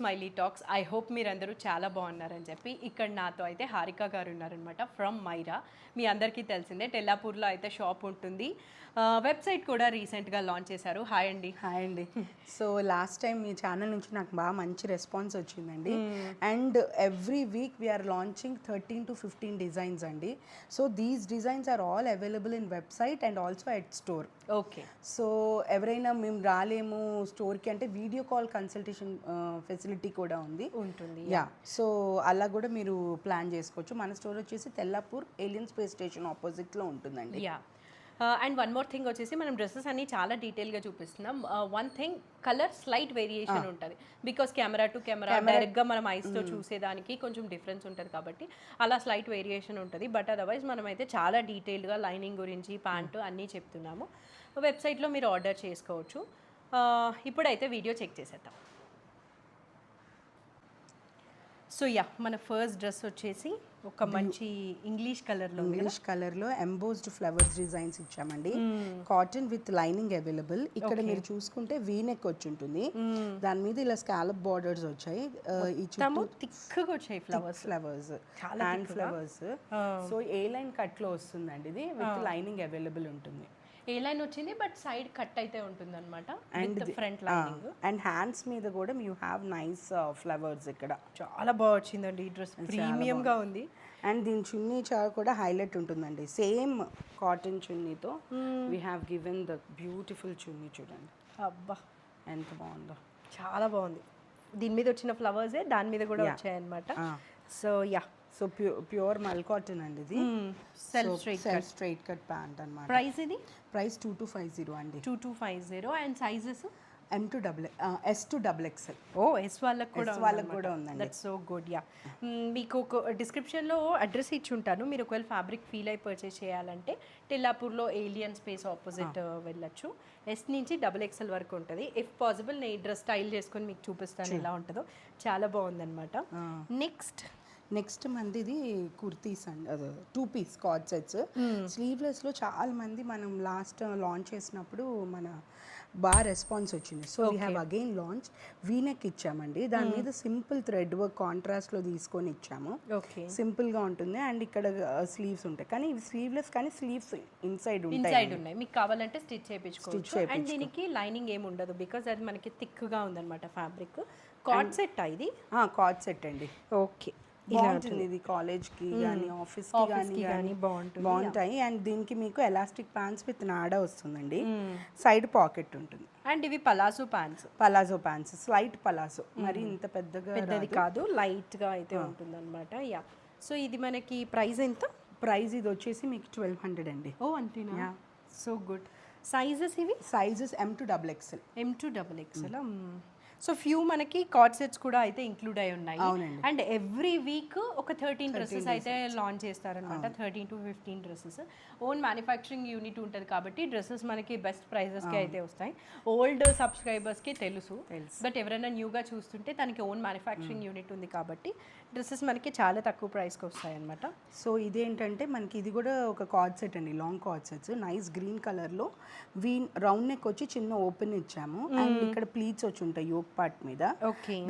Smiley talks. I hope మీరందరూ చాలా బాగున్నారని చెప్పి ఇక్కడ నాతో అయితే హారిక గారు ఉన్నారనమాట ఫ్రమ్ మైరా. మీ అందరికీ తెలిసిందే టెల్లాపూర్లో అయితే షాప్ ఉంటుంది. వెబ్సైట్ కూడా రీసెంట్గా లాంచ్ చేశారు. హాయ్ అండి. హాయ్ అండి. సో లాస్ట్ టైం మీ ఛానల్ నుంచి నాకు బాగా మంచి రెస్పాన్స్ వచ్చిందండి. And every week we're launching 13 to 15 designs అండి. So these designs are all available in website and also at store. Okay. So ఎవరైనా మేము రాలేము స్టోర్కి అంటే వీడియో కాల్ కన్సల్టేషన్ ఫెసిలిటీ కూడా ఉంటుంది. యా, సో అలా కూడా మీరు ప్లాన్ చేసుకోవచ్చు. మన స్టోర్ వచ్చేసి తెల్లాపూర్ ఏలియన్ స్పేస్ స్టేషన్ ఆపోజిట్లో ఉంటుందండి. Yeah, and one more thing వచ్చేసి మనం డ్రెస్సెస్ అన్ని చాలా డీటెయిల్గా చూపిస్తున్నాం. One thing, colour slight variation ఉంటుంది బికాస్ కెమెరా టు కెమెరా డైరెక్ట్గా మనం ఐస్తో చూసేదానికి కొంచెం డిఫరెన్స్ ఉంటుంది కాబట్టి అలా స్లైట్ వేరియేషన్ ఉంటుంది. బట్ అదర్వైజ్ మనం అయితే చాలా డీటెయిల్గా లైనింగ్ గురించి ప్యాంటు అన్నీ చెప్తున్నాము. వెబ్సైట్లో మీరు ఆర్డర్ చేసుకోవచ్చు. ఇప్పుడైతే వీడియో చెక్ చేసేద్దాం. సో యా, మన ఫస్ట్ డ్రెస్ వచ్చేసి ఒక మంచి ఇంగ్లీష్ కలర్లో ఎంబోస్డ్ ఫ్లవర్స్ డిజైన్స్ ఇచ్చామండి. Cotton with lining available. ఇక్కడ మీరు చూసుకుంటే వీ నెక్ వచ్చి ఉంటుంది, దాని మీద ఇలా స్కాలప్ బార్డర్స్ వచ్చాయి. ఈ చుట్టూ థిక్గా వచ్చాయి ఫ్లవర్స్, హ్యాండ్ ఫ్లవర్స్. సో ఏ లైన్ కట్ లో వస్తుందండి ఇది, విత్ లైనింగ్ అవైలబుల్ ఉంటుంది. ఏ లైన్ వచ్చింది బట్ సైడ్ కట్ అయితే ఉంటుంది అనమాట. And front lining and hands మీద కూడా యూ హ్యావ్ నైస్ ఫ్లవర్స్. ఇక్కడ చాలా బాగా వచ్చిందండి ఈ డ్రెస్, ప్రీమియం గా ఉంది. అండ్ దీని చున్నీ కూడా హైలైట్ ఉంటుందండి. సేమ్ కాటన్ చున్నీతో we have given the beautiful chunni. చూడండి అబ్బా ఎంత బాగుందో, చాలా బాగుంది. దీని మీద వచ్చిన ఫ్లవర్సే దాని మీద కూడా వచ్చాయన్నమాట. So ya, so pure mul cotton అండి ఇది. సెల్ఫ్ స్ట్రైట్ కట్ ప్యాంట్ అన్నమాట. ప్రైస్ ఇది ప్రైస్ 2250 అండి. 2250. And sizes M to S to XXL. Oh, S వాళ్ళకి కూడా ఉందండి. That's so good. యా, మీకు ఒక డిస్క్రిప్షన్లో అడ్రస్ ఇచ్చి ఉంటాను. మీరు ఒకవేళ ఫ్యాబ్రిక్ ఫీల్ అయి పర్చేస్ చేయాలంటే టెల్లాపూర్లో ఏలియన్ స్పేస్ ఆపోజిట్ వెళ్ళొచ్చు. ఎస్ నుంచి XXL వరకు ఉంటుంది. ఇఫ్ పాసిబుల్ నేను ఈ డ్రెస్ స్టైల్ చేసుకొని మీకు చూపిస్తాను ఎలా ఉంటుందో. చాలా బాగుందన్నమాట. నెక్స్ట్ మంది ఇది కుర్తీస్ అండి, అదే 2 పీస్ కార్డ్ సెట్స్. స్లీవ్లెస్లో చాలా మంది మనం లాస్ట్ లాంచ్ చేసినప్పుడు మన బాగా రెస్పాన్స్ వచ్చింది. So we have again launch V-neck ఇచ్చామండి. దాని మీద సింపుల్ థ్రెడ్ వర్క్ కాంట్రాస్ట్లో తీసుకొని ఇచ్చాము. సింపుల్గా ఉంటుంది. అండ్ ఇక్కడ స్లీవ్స్ ఉంటాయి, కానీ ఇవి స్లీవ్లెస్, కానీ స్లీవ్స్ ఇన్సైడ్ ఉన్నాయి. మీకు కావాలంటే స్టిచ్ చేయించుకోవచ్చు. అండ్ దీనికి లైనింగ్ ఏమి ఉండదు బికాజ్ అది మనకి థిక్గా ఉందన్నమాట ఫ్యాబ్రిక్. కార్డ్ సెట్ ఇది, కార్డ్ సెట్ అండి. ఓకే, బాగుంటుంది. ఇది కాలేజ్కి కానీ ఆఫీస్కి కానీ బాగుంటాయి. అండ్ దీనికి మీకు ఎలాస్టిక్ ప్యాంట్స్ విత్ నాడా వస్తుందండి. సైడ్ పాకెట్ ఉంటుంది. అండ్ ఇవి పలాజో ప్యాంట్స్ స్లైట్ పలాజో, మరి ఇంత పెద్దది కాదు, లైట్గా అయితే ఉంటుంది అనమాట. యా, సో ఇది మనకి ప్రైస్ ఎంత? ప్రైస్ ఇది వచ్చేసి మీకు 1200 అండి. ఓ అంతేనా? So good. సైజెస్ ఇవి M to XXL. So few మనకి కార్డ్ సెట్స్ కూడా అయితే ఇంక్లూడ్ అయి ఉన్నాయి. అండ్ ఎవ్రీ వీక్ ఒక 13 డ్రెస్సెస్ అయితే లాంచ్ చేస్తారనమాట. 13 to 15 dresses. Own manufacturing unit ఉంటుంది కాబట్టి డ్రెస్సెస్ మనకి బెస్ట్ ప్రైజెస్కి అయితే వస్తాయి. ఓల్డ్ సబ్స్క్రైబర్స్కి తెలుసు, బట్ ఎవరైనా న్యూగా చూస్తుంటే తనకి ఓన్ మ్యానుఫ్యాక్చరింగ్ యూనిట్ ఉంది కాబట్టి డ్రెస్సెస్ మనకి చాలా తక్కువ ప్రైస్కి వస్తాయి అనమాట. సో ఇదేంటంటే మనకి ఇది కూడా ఒక కార్డ్ సెట్ అండి, long card sets. Nice green కలర్లో రౌండ్ నెక్ వచ్చి చిన్న ఓపెన్ ఇచ్చాము. అండ్ ఇక్కడ ప్లీట్స్ వచ్చి ఉంటాయి యోక్ పార్ట్ మీద.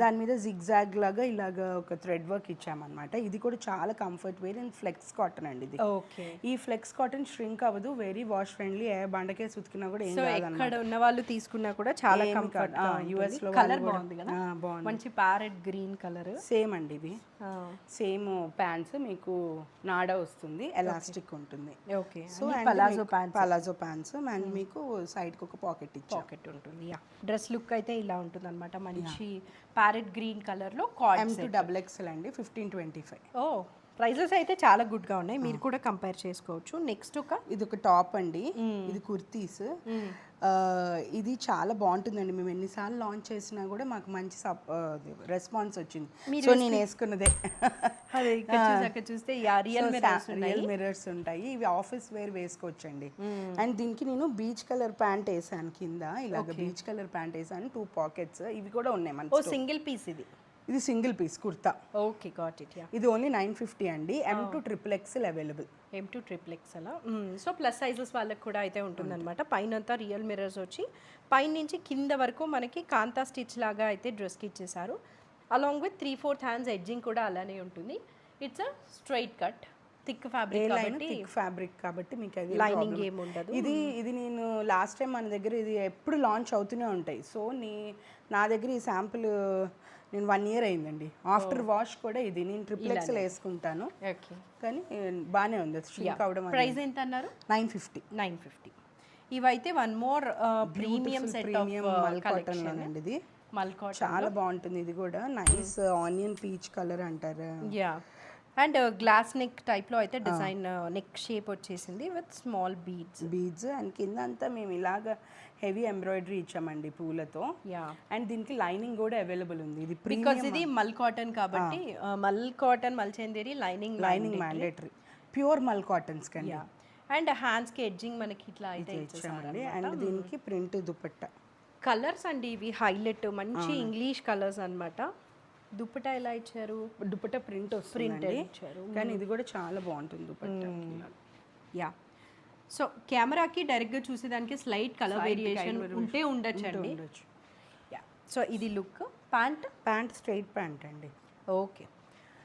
దాని మీద జిగ్జాగ్ లాగా ఇలాగా ఒక థ్రెడ్ వర్క్ ఇచ్చామన్నమాట. ఇది కూడా చాలా comfort wear and flex cotton అండి ఇది. ఈ ఫ్లెక్స్ కాటన్ ష్రింక్ అవ్వదు, వెరీ వాష్ ఫ్రెండ్లీ. ఏ బండకే ఉతికినా కూడా ఏం కాదు. ఇక్కడ ఉన్న వాళ్ళు తీసుకున్నా కూడా చాలా కంఫర్ట్. US లో కలర్ బాగుంది కదా, మంచి ప్యారెట్ గ్రీన్ కలర్. సేమ్ అండి ఇది. సేమ్ ప్యాంట్స్ మీకు నాడా వస్తుంది, ఎలాస్టిక్ ఉంటుంది. Okay, so palazzo pants and మీకు సైడ్ కి ఒక పాకెట్ ఉంటుంది. యా, డ్రెస్ లుక్ అయితే ఇలా ఉంటుంది అనమాట. మంచి ప్యారెట్ గ్రీన్ కలర్ లో M to XXL అండి. 1525. ఓ, ప్రైజెస్ అయితే చాలా గుడ్ గా ఉన్నాయి, మీరు కూడా కంపేర్ చేసుకోవచ్చు. నెక్స్ట్ ఇది ఒక టాప్ అండి, ఇది కుర్తీస్. ఇది చాలా బాగుంటుందండి. మేము ఎన్నిసార్లు లాంచ్ చేసినా కూడా మాకు మంచి రెస్పాన్స్ వచ్చింది. సో నేను వేసుకున్నదే. చూస్తే రియల్ మిర్రర్స్ ఉంటాయి. ఇవి ఆఫీస్ వేర్ వేసుకోవచ్చండి. అండ్ దీనికి నేను బీచ్ కలర్ ప్యాంట్ వేసాను కింద, ఇలాగ బీచ్ కలర్ ప్యాంట్ వేసాను. 2 పాకెట్స్ ఇవి కూడా ఉన్నాయి మనకి. సింగిల్ పీస్ ఇది single piece kurta. Okay, got it. ఇది ఓన్లీ 950 అండి. M to XXL available. M to XXL. So plus sizes వాళ్ళకి కూడా అయితే ఉంటుందన్నమాట. పైన అంతా రియల్ మిర్రర్స్ వచ్చి పైన నుంచి కింద వరకు మనకి కాంతా స్టిచ్ లాగా అయితే డ్రెస్కి ఇచ్చేసారు. అలాంగ్ విత్ 3/4 హ్యాండ్స్ ఎడ్జింగ్ కూడా అలానే ఉంటుంది. It's a straight cut, thick fabric కాబట్టి, థిక్ ఫ్యాబ్రిక్ కాబట్టి మీకు అది లైనింగ్ ఏమి ఉండదు. ఇది నేను లాస్ట్ టైం మన దగ్గర ఇది ఎప్పుడు లాంచ్ అవుతూనే ఉంటాయి. సో నా దగ్గర ఈ శాంపుల్ నేను 1 year అయిందండి. ఆఫ్టర్ వాష్ కూడా ఇది నేను ట్రిప్లెక్స్ వేసుకుంటాను. ఓకే, కానీ బాగానే ఉంది. షింక్ అవడం. ప్రైస్ ఎంత అన్నారు? 950. 950. ఇవైతే one more premium set of మల్ కాటన్ లోనండి. ఇది మల్ కాటన్ చాలా బాగుంటుంది. ఇది కూడా నైస్ ఆనియన్ పీచ్ కలర్ అంటారు. యా, అండ్ గ్లాస్ నెక్ టైప్లో అయితే డిజైన్ నెక్ షేప్ వచ్చేసింది విత్ స్మాల్ బీడ్స్ అండ్ కింద అంతా మేము ఇలాగ హెవీ ఎంబ్రాయిడరీ ఇచ్చామండి పూలతో. యా, అండ్ దీనికి లైనింగ్ కూడా అవైలబుల్ ఉంది. ఇది బికాజ్ ఇది మల్ కాటన్ కాబట్టి మల్ కాటన్ మల్చందేరి లైనింగ్ మ్యాండేటరీ ప్యూర్ మల్ కాటన్స్ కండి. అండ్ హ్యాండ్స్ కి ఎడ్జింగ్ మనకి ఇట్లా అయితే ఇచ్చామండి. అండ్ దీనికి ప్రింట్ దుపట్టా కలర్స్ అండి ఇవి హైలైట్, మంచి ఇంగ్లీష్ కలర్స్ అన్నమాట. దుపట్టా ఎలా ఇచ్చారు? దుపట్టా ప్రింట్ ఇచ్చారు, కానీ ఇది కూడా చాలా బాగుంటుంది దుపట్టా. యా, సో కెమెరాకి డైరెక్ట్గా చూసేదానికి స్లైట్ కలర్ వేరియేషన్ ఉంటే ఉండొచ్చండి. యా, సో ఇది లుక్. ప్యాంట్ స్ట్రైట్ ప్యాంట్ అండి. ఓకే,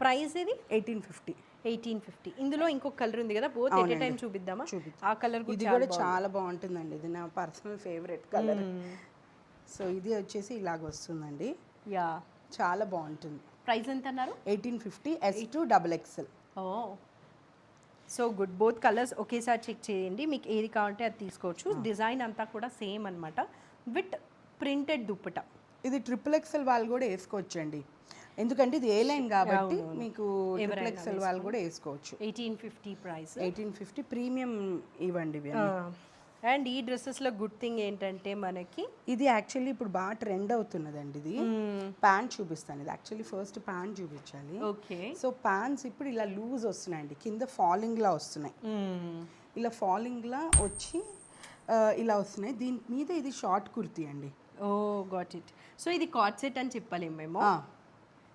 ప్రైస్ ఇది 1850. 1850. ఇందులో ఇంకొక కలర్ ఉంది కదా, బోత్ ఎట్ ఏ టైం చూపిద్దామా? ఆ కలర్ ఇది కూడా చాలా బాగుంటుందండి. ఇది నా పర్సనల్ ఫేవరెట్ కలర్. సో ఇది వచ్చేసి ఇలాగ వస్తుందండి. యా, చాలా బాగుంటుంది. ప్రైస్ ఎంత అన్నారు? 1850. S2 XXL. ఓ, సో గుడ్. బోత్ కలర్స్ ఒకేసారి చెక్ చేయండి, మీకు ఏది కావాలంటే అది తీసుకోవచ్చు. డిజైన్ అంతా కూడా సేమ్ అన్నమాట విత్ ప్రింటెడ్ దుప్పటా. ఇది XXL వాళ్ళు కూడా వేసుకోవచ్చు అండి, ఎందుకంటే ఇది ఏ లైన్ కాబట్టి మీకు XXL వాళ్ళు కూడా వేసుకోవచ్చు. 1850 ప్రైస్. 1850 ప్రీమియం ఇవ్వండి. అండ్ ఈ డ్రెస్సెస్లో గుడ్ థింగ్ ఏంటంటే మనకి ఇది యాక్చువల్లీ ఇప్పుడు బాగా ట్రెండ్ అవుతున్నదండి. ఇది ప్యాంట్ చూపిస్తాను. ఇది యాక్చువల్లీ ఫస్ట్ ప్యాంట్ చూపించాలి. ఓకే, సో ప్యాంట్స్ ఇప్పుడు ఇలా లూజ్ వస్తున్నాయండి, కింద ఫాలింగ్ లా వస్తున్నాయి. ఇలా ఫాలింగ్ లా వచ్చి ఇలా వస్తున్నాయి. దీని మీద ఇది షార్ట్ కుర్తీ అండి. ఓ, గాట్ ఇట్. సో ఇది కార్డ్ సెట్ అని చెప్పలేము మేము.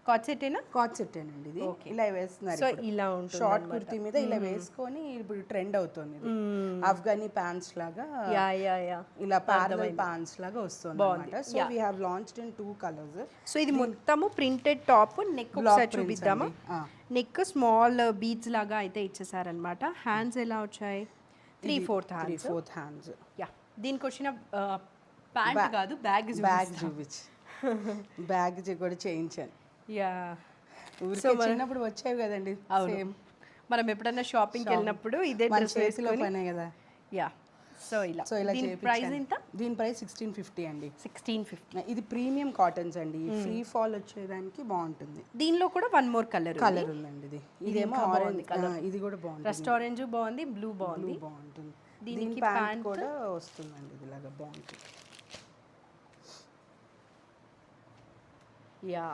కార్డ్ సెట్టేనా? కార్డ్ సెట్టేనండి. ఇది ఇలా వేస్తున్నారు. సో ఇలా ఉంటుంది షార్ట్ కుర్తీ మీద ఇలా వేసుకొని ఇప్పుడు ట్రెండ్ అవుతుంది. ఇది ఆఫ్ఘనీ ప్యాంట్స్ లాగా, ఇలా ప్యారలల్ ప్యాంట్స్ లాగా వస్తుంది అన్నమాట. So we have launched in 2 colours. So ఇది మొత్తము ప్రింటెడ్ టాప్. నెక్ ఒకసారి చూపిద్దామా? నెక్ స్మాల్ బీడ్స్ లాగా అయితే ఇచ్చేసారనమాట. హ్యాండ్స్ ఎలా వచ్చాయి? 3/4 హ్యాండ్స్. యా, దీనికి వచ్చిన ప్యాంట్ కాదు, బ్యాగ్ చూపించి బ్యాగ్ కూడా చేయించాను. యా, ఊరికే చిన్నప్పుడు వచ్చేవి కదండి. సేమ్ మనం ఎప్పుడైనా షాపింగ్కి వెళ్ళినప్పుడు ఇదే డ్రెస్ వేసుకొని కదా. యా, సో ఇలా దీని ప్రైస్ ఎంత? దీని ప్రైస్ 1650 అండి. 1650. ఇది ప్రీమియం కాటన్స్ అండి. ఫ్రీ ఫాల్ వచ్చేదానికి బాగుంటుంది. దీనిలో కూడా వన్ మోర్ కలర్ ఉందండి. ఇదేమో ఆరెంజ్ కలర్. ఇది కూడా బాగుంటుంది. రస్ట్ ఆరెంజ్ బాగుంది, బ్లూ బాగుంది. దీనికి ప్యాంట్ కూడా వస్తుందండి. ఇలాగా బాగుంటుంది. యా,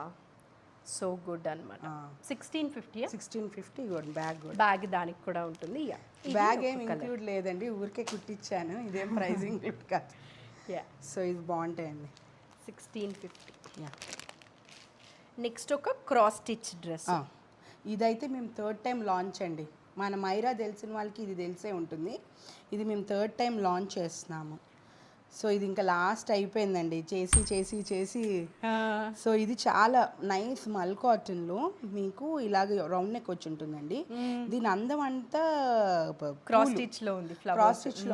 సో గుడ్ అన్నమాట. 1650. బ్యాగ్ దానికి కూడా ఉంటుంది. యా, బ్యాగ్ ఏం ఇంక్లూడ్ లేదండి, ఊరికే కుట్టించాను. ఇదేం ప్రైస్ ఇంక్లూడ్ కాదు. యా, సో ఇది బాగుంటాయండి. 1650. యా, నెక్స్ట్ ఒక క్రాస్ స్టిచ్ డ్రెస్. ఇదైతే మేము 3rd టైం లాంచ్ అండి. మన మైరా తెలిసిన వాళ్ళకి ఇది తెలిసే ఉంటుంది. ఇది మేము 3rd టైం లాంచ్ చేస్తున్నాము. సో ఇది ఇంకా లాస్ట్ అయిపోయిందండి చేసి. సో ఇది చాలా నైస్ మల్ కాటన్లో మీకు ఇలాగ రౌండ్ నెక్ వచ్చి ఉంటుందండి. దీని అందం అంతా క్రాస్ స్టిచ్లో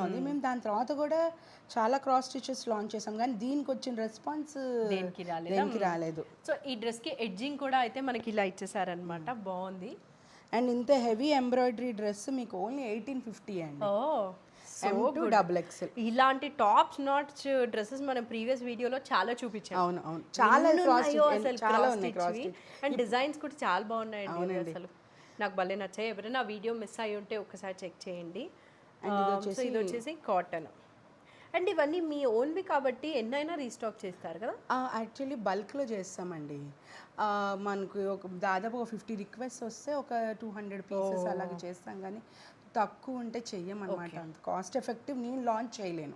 ఉంది. మేము దాని తర్వాత కూడా చాలా క్రాస్ స్టిచెస్ లాంచ్ చేసాం, కానీ దీనికి వచ్చిన రెస్పాన్స్ దేనికి రాలేదు. సో ఈ డ్రెస్కి ఎడ్జింగ్ కూడా అయితే మనకి ఇలా ఇచ్చేసారనమాట. బాగుంది. అండ్ ఇంత హెవీ ఎంబ్రాయిడరీ డ్రెస్ మీకు ఓన్లీ 1850 అండి. M2 XXL. ఇలాంటి టాప్స్ నాట్స్ డ్రెస్సెస్ మనం ప్రీవియస్ వీడియోలో చాలా చూపించాం. అవును చాలా అండ్ డిజైన్స్ కూడా చాలా బాగున్నాయండి. అసలు నాకు భలే నచ్చాయి. ఎవరైనా వీడియో మిస్ అయ్యి ఉంటే ఒకసారి చెక్ చేయండి. సో ఇది వచ్చేసి కాటన్. అండ్ ఇవన్నీ మీ ఓన్వి కాబట్టి ఎన్నైనా రీస్టాక్ చేస్తారు కదా? యాక్చువల్లీ బల్క్లో చేస్తామండి. మనకు దాదాపు 50 రిక్వెస్ట్ వస్తే ఒక 200 పీసెస్ అలాగే చేస్తాం, కానీ తక్కువ ఉంటే చెయ్యమన్నమాట. అంత కాస్ట్ ఎఫెక్టివ్ నేను లాంచ్ చేయలేను.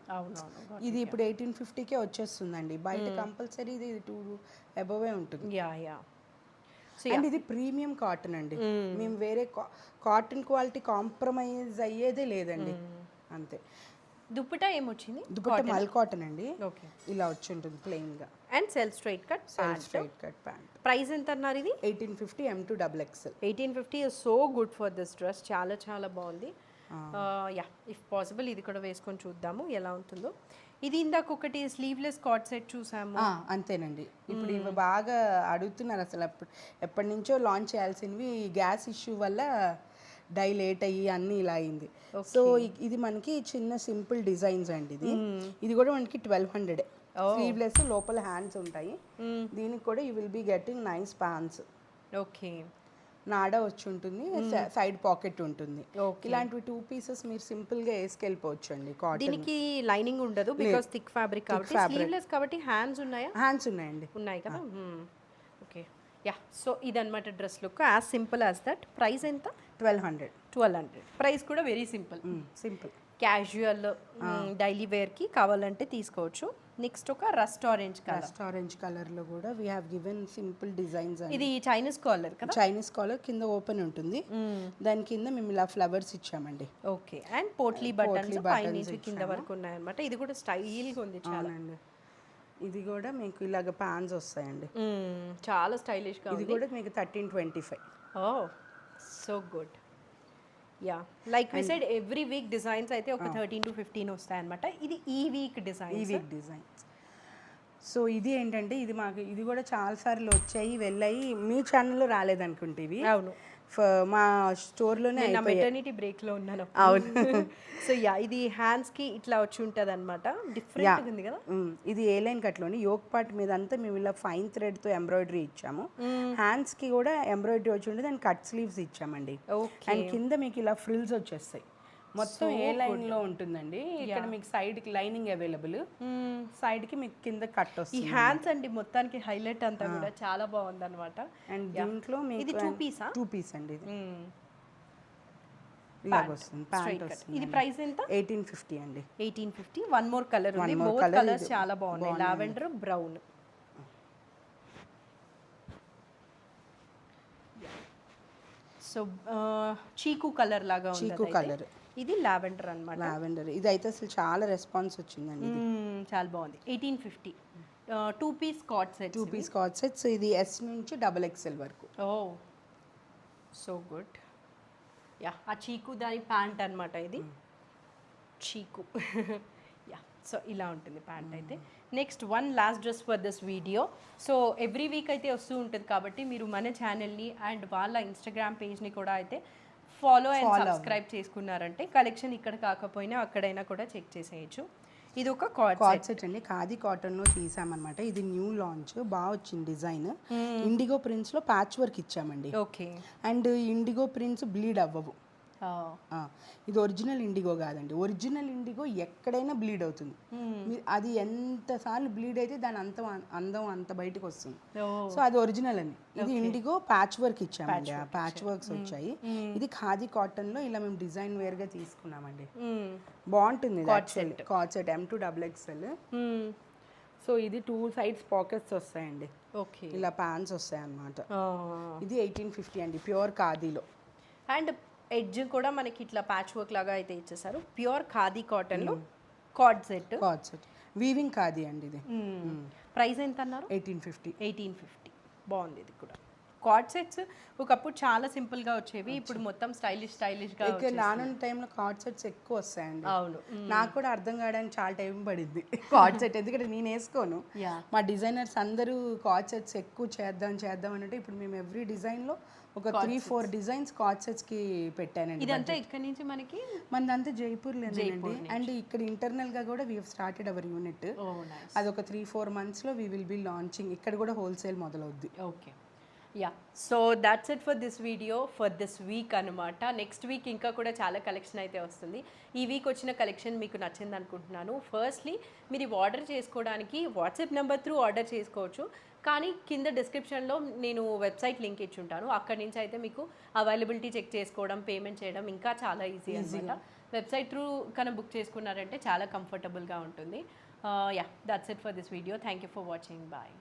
ఇది ఇప్పుడు 1850కే వచ్చేస్తుందండి. బయట కంపల్సరీ ఇది 2 అబోవే ఉంటుంది. అండ్ ఇది ప్రీమియం కాటన్ అండి. మేము వేరే కాటన్ క్వాలిటీ కాంప్రమైజ్ అయ్యేదే లేదండి. అంతే. దుప్పటా ఏమొచ్చింది? దుప్పటా మల్ కాటన్ అండి. ఇలా వచ్చి ఉంటుంది ప్లెయిన్ గా. And self straight cut straight cut pant. Price ఎంత అన్నారు ఇది? 1850 M to XXL. 1850 is so good for this dress, చాలా చాలా బాగుంది. యా, ఇఫ్ పాసిబుల్ ఇది కూడా వేసుకొని చూద్దాము ఎలా ఉంటుందో. ఇది ఇందాక ఒకటి స్లీవ్లెస్ కార్డ్ సెట్ చూసాము. అంతేనండి, ఇప్పుడు ఇవి బాగా అడుగుతున్నారు అసలు. ఎప్పటి నుంచో లాంచ్ చేయాల్సినవి గ్యాస్ ఇష్యూ వల్ల డై లేట్ అయ్యి అన్నీ ఇలా అయింది. సో ఇది మనకి చిన్న సింపుల్ డిజైన్స్ అండి. ఇది కూడా మనకి 1200. స్లీవ్లెస్, లోపల హ్యాండ్స్ ఉంటాయి. దీనికి కూడా you will be getting nice pants. Okay, నాడా వచ్చి ఉంటుంది, సైడ్ పాకెట్ ఉంటుంది. ఇలాంటివి 2 pieces మీరు సింపుల్ గా వేసుకెళ్ళిపోవచ్చు అండి. కాటన్, దీనికి లైనింగ్ ఉండదు బికాస్ థిక్ ఫ్యాబ్రిక్ కాబట్టి. స్లీవ్లెస్ కాబట్టి హ్యాండ్స్ ఉన్నాయా? హ్యాండ్స్ ఉన్నాయండి. ఉన్నాయి కదా. Okay, yeah. సో ఇదన్నమాట dress look, as simple as that. Price ఎంత? 1200. ప్రైస్ కూడా వెరీ సింపుల్, క్యాజువల్ డైలీ వేర్కి కావాలంటే తీసుకోవచ్చు. నెక్స్ట్ ఒక రస్ట్ ఆరెంజ్ కలర్ లో కూడా we have given simple designs. ఇది చైనీస్ కాలర్ కదా? చైనీస్ కాలర్, కింద ఓపెన్ ఉంటుంది, దాని కింద మేము ఇలా ఫ్లవర్స్ ఇచ్చామండి. ఓకే, అండ్ పోట్లీ బటన్స్ పై నుంచి కింద వరకు ఉన్నాయన్నమాట. ఇది కూడా స్టైల్గా ఉంది చాలా. ఇది కూడా మీకు ఇలాగ ప్యాన్స్ వస్తాయండి, చాలా స్టైలిష్గా. ఇది కూడా మీకు 1325. Oh, so good. Yeah, like we said every week designs అయితే ఒక 13 to 15 వస్తాయి అనమాట. ఇది ఈ వీక్ డిజైన్స్. సో ఇది ఏంటంటే ఇది కూడా చాలా సార్లు వచ్చాయి వెళ్ళాయి, మీ ఛానల్లో రాలేదనుకుంటే ఇవి. అవును, మా స్టోర్లోనే మెటర్నిటీ బ్రేక్లో ఉన్నాను. అవును. సో యా, ఇది హ్యాండ్స్కి ఇట్లా వచ్చి ఉంటుంది అనమాట. డిఫరెంట్ ఉంది కదా. ఇది ఏ లైన్ కట్లోని యోక్ పార్ట్ మీద అంతా మేము ఇలా ఫైన్ థ్రెడ్తో ఎంబ్రాయిడరీ ఇచ్చాము. హ్యాండ్స్కి కూడా ఎంబ్రాయిడరీ వచ్చి ఉంటుంది, అండ్ కట్ స్లీవ్స్ ఇచ్చామండి. అండ్ కింద మీకు ఇలా ఫ్రిల్స్ వచ్చేస్తాయి. మొత్తం ఏ లైన్ లో ఉంటుందండి. ఇక్కడ మీకు సైడ్ కి లైనింగ్ అవైలబుల్, సైడ్ కి మీకు కింద కట్ వస్తుంది. ఈ హ్యాండ్స్ అండి మొత్తానికి హైలైట్ అంతా కూడా చాలా బాగుంది అనమాట. అండ్ దీంట్లో మీకు ఇది 2 piece అండి. ఇది ఇలాగ వస్తుంది, ప్యాంట్ వస్తుంది. ఇది ప్రైస్ ఎంత? 1850 అండి. 1850. వన్ మోర్ కలర్ ఉంది, బోత్ కలర్స్ చాలా బాగున్నాయి, లావెండర్ బ్రౌన్. సో చీకు కలర్ లాగా ఉంది. చీకు కలర్. ఇది లావెండర్ అన్నమాట. లావెండర్ ఇది అయితే అసలు చాలా రెస్పాన్స్ వచ్చిందండి. చాలా బాగుంది. 1850. 2 piece card set. 2 piece card sets. ఇది S నుంచి XXL వరకు. ఓ, సో గుడ్. యా, ఆ చీకు దాని ప్యాంట్ అన్నమాట. ఇది చీకు. యా, సో ఇలా ఉంటుంది ప్యాంట్ అయితే. Next one last dress for this video. So every week అయితే వస్తూ ఉంటుంది కాబట్టి మీరు మన ఛానల్ని అండ్ వాళ్ళ ఇన్స్టాగ్రామ్ పేజ్ని కూడా అయితే ఫాలో అండ్ సబ్స్క్రైబ్ చేసుకున్నారంటే కలెక్షన్ ఇక్కడ కాకపోయినా అక్కడైనా కూడా చెక్ చేసేయచ్చు. ఇది ఒక కార్డ్ సెట్ అండి, ఖాదీ కాటన్ లో తీసామన్నమాట. ఇది న్యూ లాంచ్, బాగా వచ్చింది డిజైన్. ఇండిగో ప్రింట్స్ లో ప్యాచ్ వర్క్ ఇచ్చామండి. Okay, and IndiGo prints bleed అవ్వవు. ఇది ఒరిజినల్ ఇండిగో కాదండి. ఒరిజినల్ ఇండిగో ఎక్కడైనా బ్లీడ్ అవుతుంది. అది ఎంతసార్లు బ్లీడ్ అయితే దాని అందం అంత బయటకు వస్తుంది. సో అది ఒరిజినల్ అని. ఇది ఇండిగో ప్యాచ్ వర్క్ ఇచ్చామండి, ఆ ప్యాచ్ వర్క్స్ వచ్చాయి. ఇది ఖాదీ కాటన్ లో ఇలా మేము డిజైన్ వేర్ గా తీసుకున్నామండి. బాగుంటుంది card set M to XXL. So ఇది 2 sides పాకెట్స్ వస్తాయండి. ఓకే, ఇలా ప్యాంట్స్ వస్తాయి అన్నమాట. ఇది 1850 అండి, ప్యూర్ ఖాదీలో. అండ్ ఎడ్జ్ కూడా మనకి ఇట్లా ప్యాచ్ వర్క్ లాగా అయితే ఇచ్చేసారు. ప్యూర్ ఖాదీ కాటన్ లో కార్డ్ సెట్. వీవింగ్ ఖాదీ అండి ఇది. ప్రైస్ ఎంత అన్నారు? 1850. బాగుంది ఇది కూడా. కార్డ్ సెట్స్ ఒకప్పుడు చాలా సింపుల్ గా వచ్చేవి, ఇప్పుడు మొత్తం స్టైలిష్ గా. నానున్న టైంలో కార్డ్ సెట్స్ ఎక్కువ వస్తాయండి. అవును, నాకు కూడా అర్థం కావడానికి చాలా టైం పడింది కార్డ్ సెట్, ఎందుకంటే నేను వేసుకోను. మా డిజైనర్స్ అందరూ కార్డ్ సెట్స్ ఎక్కువ చేద్దాం అంటే ఇప్పుడు మేము ఎవ్రీ డిజైన్ లో ఒక 3-4 డిజైన్స్ కార్డ్ సెట్స్ కి పెట్టానండి. ఇదంతా ఇక్కడ నుంచి మనదంతా జైపూర్లోనేనండి. అండ్ ఇక్కడ ఇంటర్నల్ గా కూడా వీ స్టార్టెడ్ అవర్ యూనిట్. అది ఒక 3-4 months లో వీ విల్ బి లాంచింగ్. ఇక్కడ కూడా హోల్సేల్ మొదలవుద్ది. Okay, yeah. So that's it for this video for this week అనమాట. నెక్స్ట్ వీక్ ఇంకా కూడా చాలా కలెక్షన్ అయితే వస్తుంది. ఈ వీక్ వచ్చిన కలెక్షన్ మీకు నచ్చింది అనుకుంటున్నాను. ఫస్ట్లీ మీరు ఆర్డర్ చేసుకోవడానికి వాట్సాప్ నెంబర్ త్రూ ఆర్డర్ చేసుకోవచ్చు, కానీ కింద డిస్క్రిప్షన్లో నేను వెబ్సైట్ లింక్ ఇచ్చి ఉంటాను. అక్కడి నుంచి అయితే మీకు అవైలబిలిటీ చెక్ చేసుకోవడం, పేమెంట్ చేయడం ఇంకా చాలా ఈజీ అనమాట. వెబ్సైట్ త్రూ కన్నా బుక్ చేసుకున్నారంటే చాలా కంఫర్టబుల్గా ఉంటుంది. Yeah, that's it for this video. Thank you for watching. Bye.